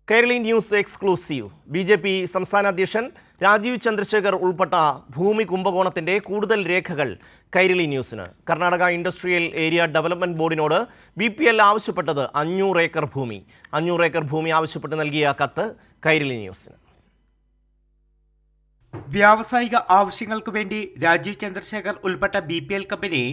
കേരളി news exclusive. BJP സംസ്ഥാന അധ്യക്ഷൻ രാജീവ് ചന്ദ്രശേഖർ ഉൾപ്പെട്ട ഭൂമി കുംഭകോണത്തിന്റെ കൂടുതൽ രേഖകൾ കൈരളി ന്യൂസിന്. കർണാടക ഇൻഡസ്ട്രിയൽ ഏരിയ ഡെവലപ്മെന്റ് ബോർഡിനോട് BPL ആവശ്യപ്പെട്ടത് 500 ഏക്കർ ഭൂമി. 500 ഏക്കർ ഭൂമി ആവശ്യപ്പെട്ട് നൽകിയ കത്ത് കൈരളി ന്യൂസിന്. വ്യാവസായിക ആവശ്യങ്ങൾക്ക് വേണ്ടി രാജീവ് ചന്ദ്രശേഖർ ഉൾപ്പെട്ട BPL company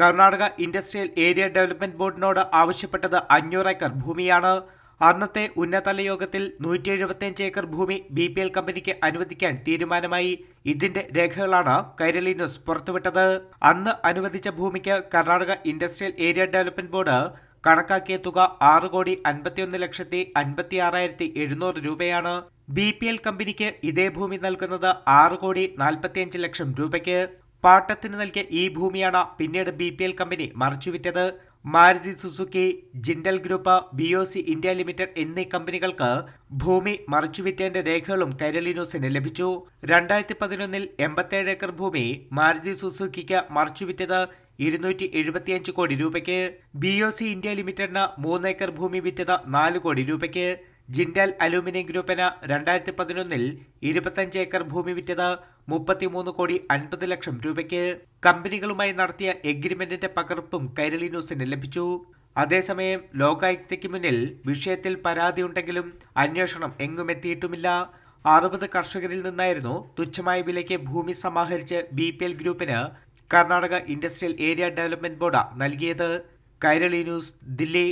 Karnataka industrial area development ബോർഡിനോട് ആവശ്യപ്പെട്ടത് 500 ഏക്കർ ഭൂമിയാണ്. അന്നത്തെ ഉന്നതതല യോഗത്തിൽ 175 ഏക്കർ ഭൂമി BPL കമ്പനിക്ക് അനുവദിക്കാൻ തീരുമാനമായി. ഇതിന്റെ രേഖകളാണ് കൈരളി ന്യൂസ് പുറത്തുവിട്ടത്. അന്ന് അനുവദിച്ച ഭൂമിക്ക് Karnataka industrial area development board കണക്കാക്കിയ തുക 6,51,56,700 രൂപയാണ്. BPL കമ്പനിക്ക് ഇതേ ഭൂമി നൽകുന്നത് 6,45,00,000 രൂപയ്ക്ക്. പാട്ടത്തിന് നൽകിയ ഈ ഭൂമിയാണ് പിന്നീട് BPL കമ്പനി മറിച്ചുവിറ്റത്. Maruti Suzuki, Jindal group, BOC India limited എന്നീ കമ്പനികൾക്ക് ഭൂമി മറിച്ചുവിറ്റതിന്റെ രേഖകളും കൈരളി ന്യൂസിന് ലഭിച്ചു. 2011 87 ഏക്കർ ഭൂമി മാരുതി സുസുക്കിക്ക് മറിച്ചുവിറ്റത് 275 കോടി രൂപയ്ക്ക്. BOC ഇന്ത്യ ലിമിറ്റഡിന് 3 ഏക്കർ ഭൂമി വിറ്റത് 4 കോടി രൂപയ്ക്ക്. ജിൻഡൽ അലൂമിനിയം ഗ്രൂപ്പിന് 2011 25 ഏക്കർ ഭൂമി വിറ്റത് 33,50,00,000 രൂപയ്ക്ക്. കമ്പനികളുമായി നടത്തിയ എഗ്രിമെന്റിന്റെ പകർപ്പും കൈരളി ന്യൂസിന് ലഭിച്ചു. അതേസമയം ലോകായുക്തയ്ക്ക് മുന്നിൽ വിഷയത്തിൽ പരാതിയുണ്ടെങ്കിലും അന്വേഷണം എങ്ങുമെത്തിയിട്ടുമില്ല. 60 കർഷകരിൽ നിന്നായിരുന്നു തുച്ഛമായ വിലയ്ക്ക് ഭൂമി സമാഹരിച്ച് BPL ഗ്രൂപ്പിന് Karnataka industrial area development board നൽകിയത്. കൈരളി ന്യൂസ്, ദില്ലി.